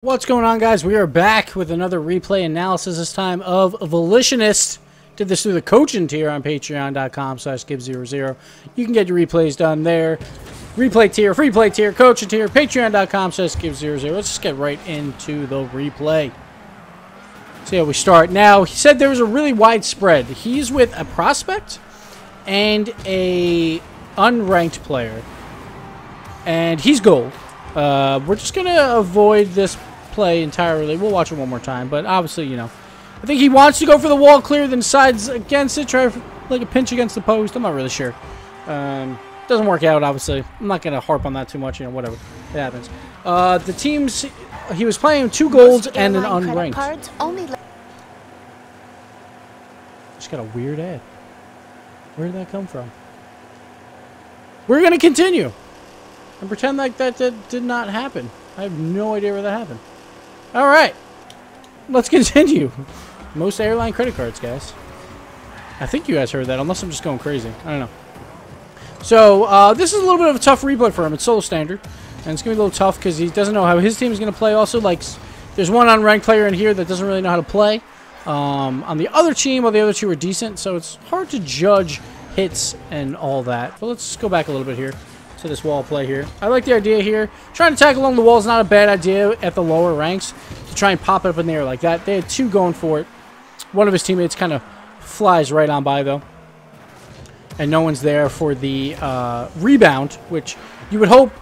What's going on, guys? We are back with another replay analysis, this time of Volitionist. Did this through the coaching tier on patreon.com/Gibbs00. You can get your replays done there. Replay tier, free play tier, coaching tier, patreon.com/Gibbs00. Let's just get right into the replay. See how we start. Now, he said there was a really wide spread. He's with a prospect and a unranked player. And he's gold. We're just going to avoid this play entirely. We'll watch it one more time, but obviously, you know, I think he wants to go for the wall clear, then sides against it, try like a pinch against the post. I'm not really sure. Doesn't work out, obviously. I'm not going to harp on that too much, you know, whatever. It happens. The teams, he was playing 2 golds and an unranked. Just got a weird ad. Where did that come from? We're going to continue and pretend like that did not happen. I have no idea where that happened. All right, let's continue. Most airline credit cards, guys. I think you guys heard that, unless I'm just going crazy. I don't know. So this is a little bit of a tough replay for him. It's solo standard, and it's gonna be a little tough because he doesn't know how his team is gonna play. Also, like, there's one unranked player in here that doesn't really know how to play. On the other team, well, the other two are decent, so it's hard to judge hits and all that. But let's go back a little bit here to this wall play here. I like the idea here. Trying to attack along the wall is not a bad idea at the lower ranks to try and pop it up in the air like that. They had 2 going for it. One of his teammates kind of flies right on by, though. And no one's there for the rebound, which you would hope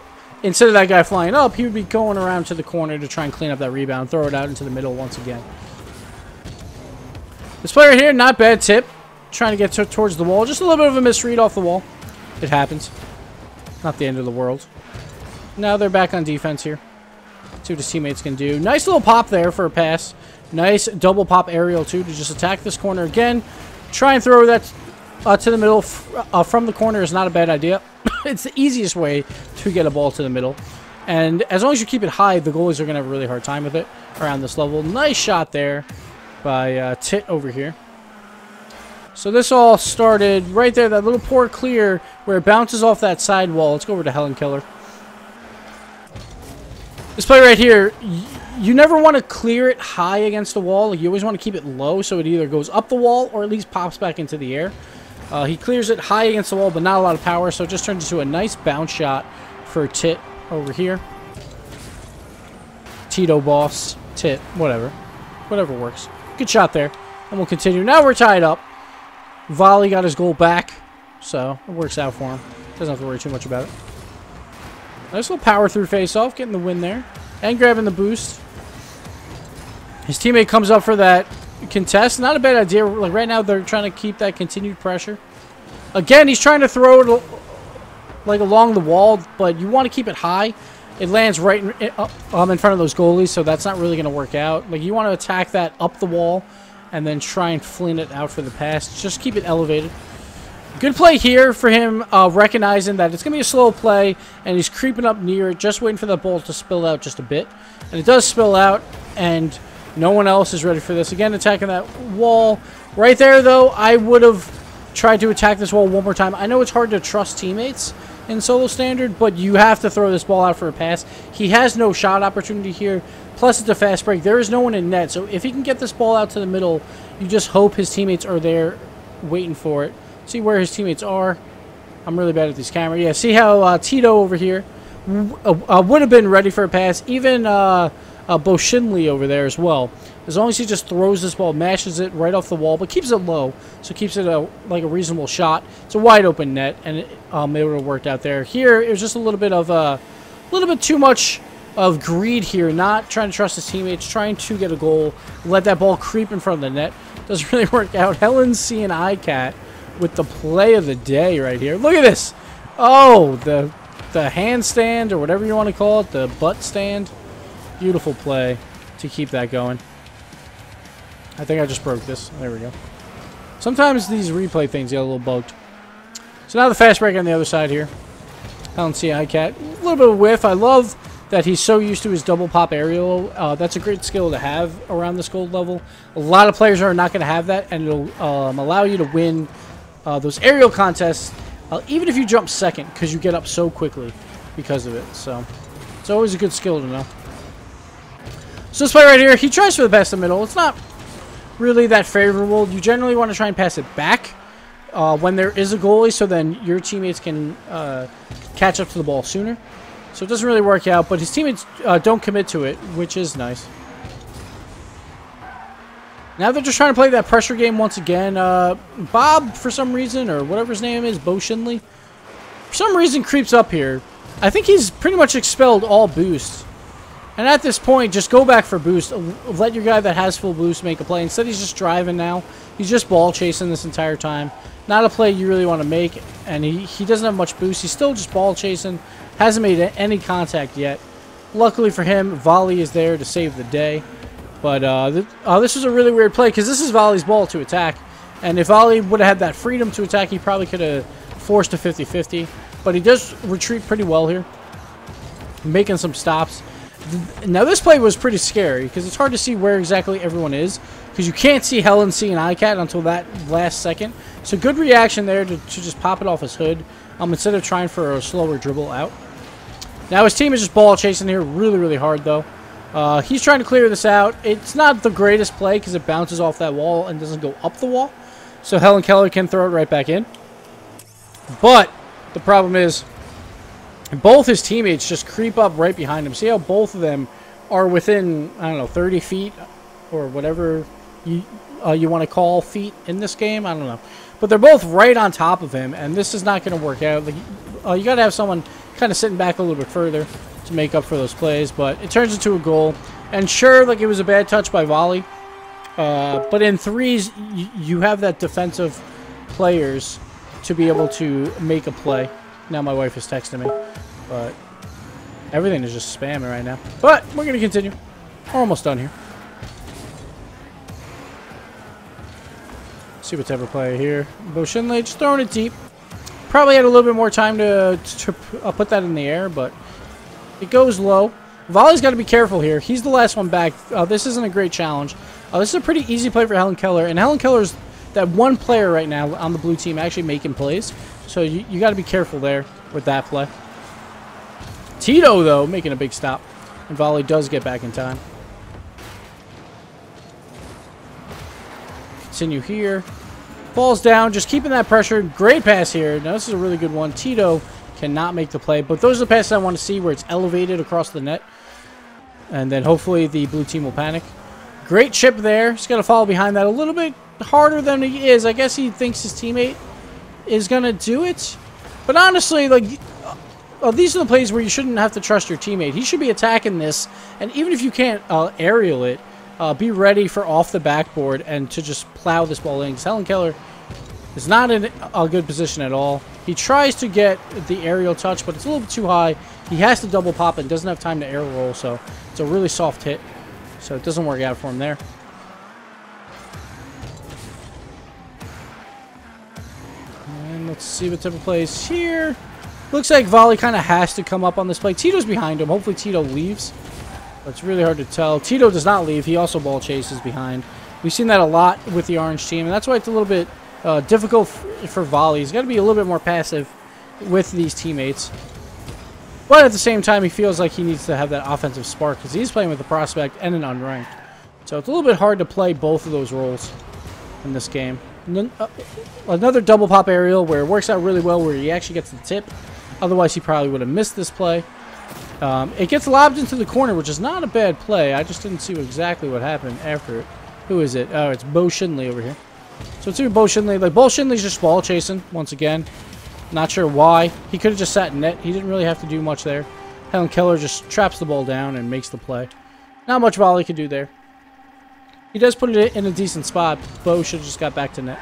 instead of that guy flying up, he would be going around to the corner to try and clean up that rebound, throw it out into the middle once again. This player here, not bad tip. Trying to get towards the wall. Just a little bit of a misread off the wall. It happens. Not the end of the world. Now they're back on defense here. See what his teammates can do. Nice little pop there for a pass. Nice double pop aerial, too, to just attack this corner again. Try and throw that to the middle from the corner is not a bad idea. It's the easiest way to get a ball to the middle. And as long as you keep it high, the goalies are going to have a really hard time with it around this level. Nice shot there by Tit over here. So this all started right there, that little poor clear where it bounces off that side wall. Let's go over to Helen Killer. This play right here, you never want to clear it high against the wall. You always want to keep it low so it either goes up the wall or at least pops back into the air. He clears it high against the wall, but not a lot of power, so it just turns into a nice bounce shot for Tit over here. Tito boss, Tit, whatever. Whatever works. Good shot there. And we'll continue. Now we're tied up. Volley got his goal back, so it works out for him. Doesn't have to worry too much about it. Nice little power through face-off, getting the win there. And grabbing the boost. His teammate comes up for that contest. Not a bad idea. Like right now, they're trying to keep that continued pressure. Again, he's trying to throw it like along the wall, but you want to keep it high. It lands right in front of those goalies, so that's not really going to work out. Like you want to attack that up the wall and then try and fling it out for the pass. Just keep it elevated. Good play here for him, recognizing that it's going to be a slow play, and he's creeping up near it, just waiting for that ball to spill out just a bit. And it does spill out, and no one else is ready for this. Again, attacking that wall. Right there, though, I would have tried to attack this wall one more time. I know it's hard to trust teammates in solo standard, but you have to throw this ball out for a pass. He has no shot opportunity here. Plus, it's a fast break. There is no one in net, so if he can get this ball out to the middle, you just hope his teammates are there waiting for it. See where his teammates are. I'm really bad at this camera. Yeah, see how Tito over here would have been ready for a pass. Even Boshinley over there as well. As long as he just throws this ball, mashes it right off the wall, but keeps it low, so keeps it like a reasonable shot. It's a wide open net, and it would have worked out there. Here, it was just a little bit too much of greed here, not trying to trust his teammates, trying to get a goal, let that ball creep in front of the net. Doesn't really work out. Helen's seeing iCat with the play of the day right here. Look at this. Oh, the handstand or whatever you want to call it, the butt stand. Beautiful play to keep that going. I think I just broke this. There we go. Sometimes these replay things get a little bugged. So now the fast break on the other side here. Helen see iCat. A little bit of whiff. I love that he's so used to his double pop aerial. That's a great skill to have around this gold level. A lot of players are not going to have that, and it'll allow you to win those aerial contests, even if you jump second, because you get up so quickly because of it. So it's always a good skill to know. So this play right here, he tries for the pass to middle. It's not really that favorable. You generally want to try and pass it back when there is a goalie, so then your teammates can catch up to the ball sooner. So it doesn't really work out, but his teammates don't commit to it, which is nice. Now they're just trying to play that pressure game once again. Bob, for some reason, or whatever his name is, Volitionist, for some reason creeps up here. I think he's pretty much expelled all boosts. And at this point, just go back for boost. Let your guy that has full boost make a play. Instead, he's just driving now. He's just ball chasing this entire time. Not a play you really want to make. And he doesn't have much boost. He's still just ball chasing. Hasn't made any contact yet. Luckily for him, Volley is there to save the day. But this was a really weird play because this is Volley's ball to attack. And if Volley would have had that freedom to attack, he probably could have forced a 50-50. But he does retreat pretty well here. Making some stops. Now this play was pretty scary because it's hard to see where exactly everyone is because you can't see Helen C and ICAT until that last second. So good reaction there to just pop it off his hood instead of trying for a slower dribble out. Now his team is just ball chasing here really, really hard though. He's trying to clear this out. It's not the greatest play because it bounces off that wall and doesn't go up the wall. So Helen Keller can throw it right back in. But the problem is both his teammates just creep up right behind him. See how both of them are within, I don't know, 30 feet or whatever you want to call feet in this game. I don't know. But they're both right on top of him, and this is not going to work out. Like, you got to have someone kind of sitting back a little bit further to make up for those plays. But it turns into a goal. And sure, like, it was a bad touch by Volley. But in threes, you have that defensive players to be able to make a play. Now my wife is texting me, but everything is just spamming right now. But we're going to continue. We're almost done here. See what's ever play here. Bo Shinley just throwing it deep. Probably had a little bit more time to put that in the air, but it goes low. Volley's got to be careful here. He's the last one back. This isn't a great challenge. This is a pretty easy play for Helen Keller, and Helen Keller's that one player right now on the blue team actually making plays. So you got to be careful there with that play. Tito, though, making a big stop. And Volley does get back in time. Continue here. Falls down, just keeping that pressure. Great pass here. Now, this is a really good one. Tito cannot make the play. But those are the passes I want to see where it's elevated across the net. And then hopefully the blue team will panic. Great chip there. He's got to follow behind that a little bit harder than he is. I guess he thinks his teammate is gonna do it, but honestly, like, these are the plays where you shouldn't have to trust your teammate. He should be attacking this, and even if you can't aerial it, be ready for off the backboard and to just plow this ball in. Because Helen Keller is not in a good position at all. He tries to get the aerial touch, but it's a little bit too high. He has to double pop and doesn't have time to air roll, so it's a really soft hit. So it doesn't work out for him there. Let's see what type of plays here. Looks like Volley kind of has to come up on this play. Tito's behind him. Hopefully Tito leaves. But it's really hard to tell. Tito does not leave. He also ball chases behind. We've seen that a lot with the orange team. And that's why it's a little bit difficult for Volley. He's got to be a little bit more passive with these teammates. But at the same time, he feels like he needs to have that offensive spark because he's playing with a prospect and an unranked. So it's a little bit hard to play both of those roles in this game. Another double pop aerial where it works out really well where he actually gets the tip. Otherwise, he probably would have missed this play. It gets lobbed into the corner, which is not a bad play. I just didn't see exactly what happened after it. Who is it? Oh, it's Bo Shinley over here. So it's Bo Shinley. Like, Bo Shinley's just ball chasing once again. Not sure why. He could have just sat in net. He didn't really have to do much there. Helen Keller just traps the ball down and makes the play. Not much Volley could do there. He does put it in a decent spot. Bo should have just got back to net.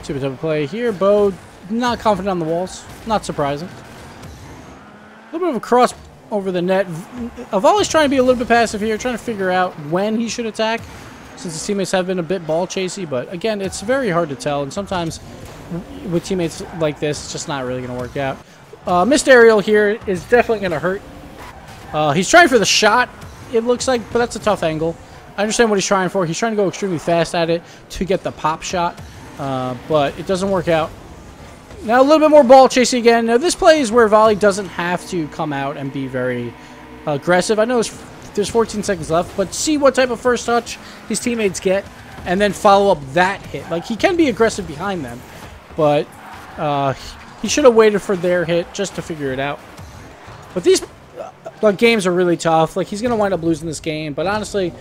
See what type of play here. Bo not confident on the walls. Not surprising. A little bit of a cross over the net. Volley's trying to be a little bit passive here, trying to figure out when he should attack, since his teammates have been a bit ball chasey. But again, it's very hard to tell, and sometimes with teammates like this, it's just not really going to work out. Missed aerial here is definitely going to hurt. He's trying for the shot, it looks like, but that's a tough angle. I understand what he's trying for. He's trying to go extremely fast at it to get the pop shot, but it doesn't work out. Now a little bit more ball chasing again. Now this play is where Volley doesn't have to come out and be very aggressive. I know there's 14 seconds left, but see what type of first touch his teammates get, and then follow up that hit. Like, he can be aggressive behind them, but he should have waited for their hit just to figure it out. But these games are really tough. Like, he's going to wind up losing this game, but honestly,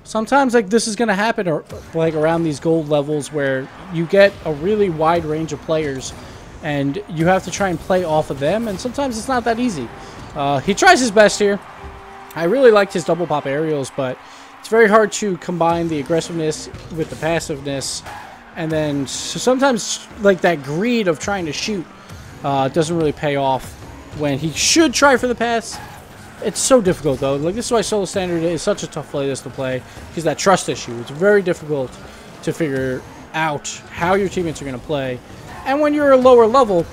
sometimes like this is going to happen, or like around these gold levels where you get a really wide range of players and you have to try and play off of them, and sometimes it's not that easy. He tries his best here. I really liked his double pop aerials, but it's very hard to combine the aggressiveness with the passiveness, and then so sometimes like that greed of trying to shoot doesn't really pay off when he should try for the pass. It's so difficult though. Like, this is why solo standard is such a tough playlist to play, because that trust issue. It's very difficult to figure out how your teammates are going to play. And when you're a lower level,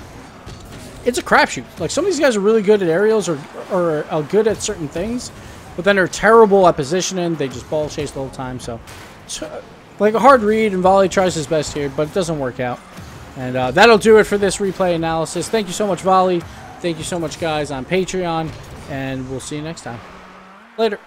it's a crapshoot. Like, some of these guys are really good at aerials or are good at certain things, but then they're terrible at positioning. They just ball chase the whole time. So, it's like a hard read, and Volley tries his best here, but it doesn't work out. And that'll do it for this replay analysis. Thank you so much, Volley. Thank you so much, guys, on Patreon, and we'll see you next time. Later.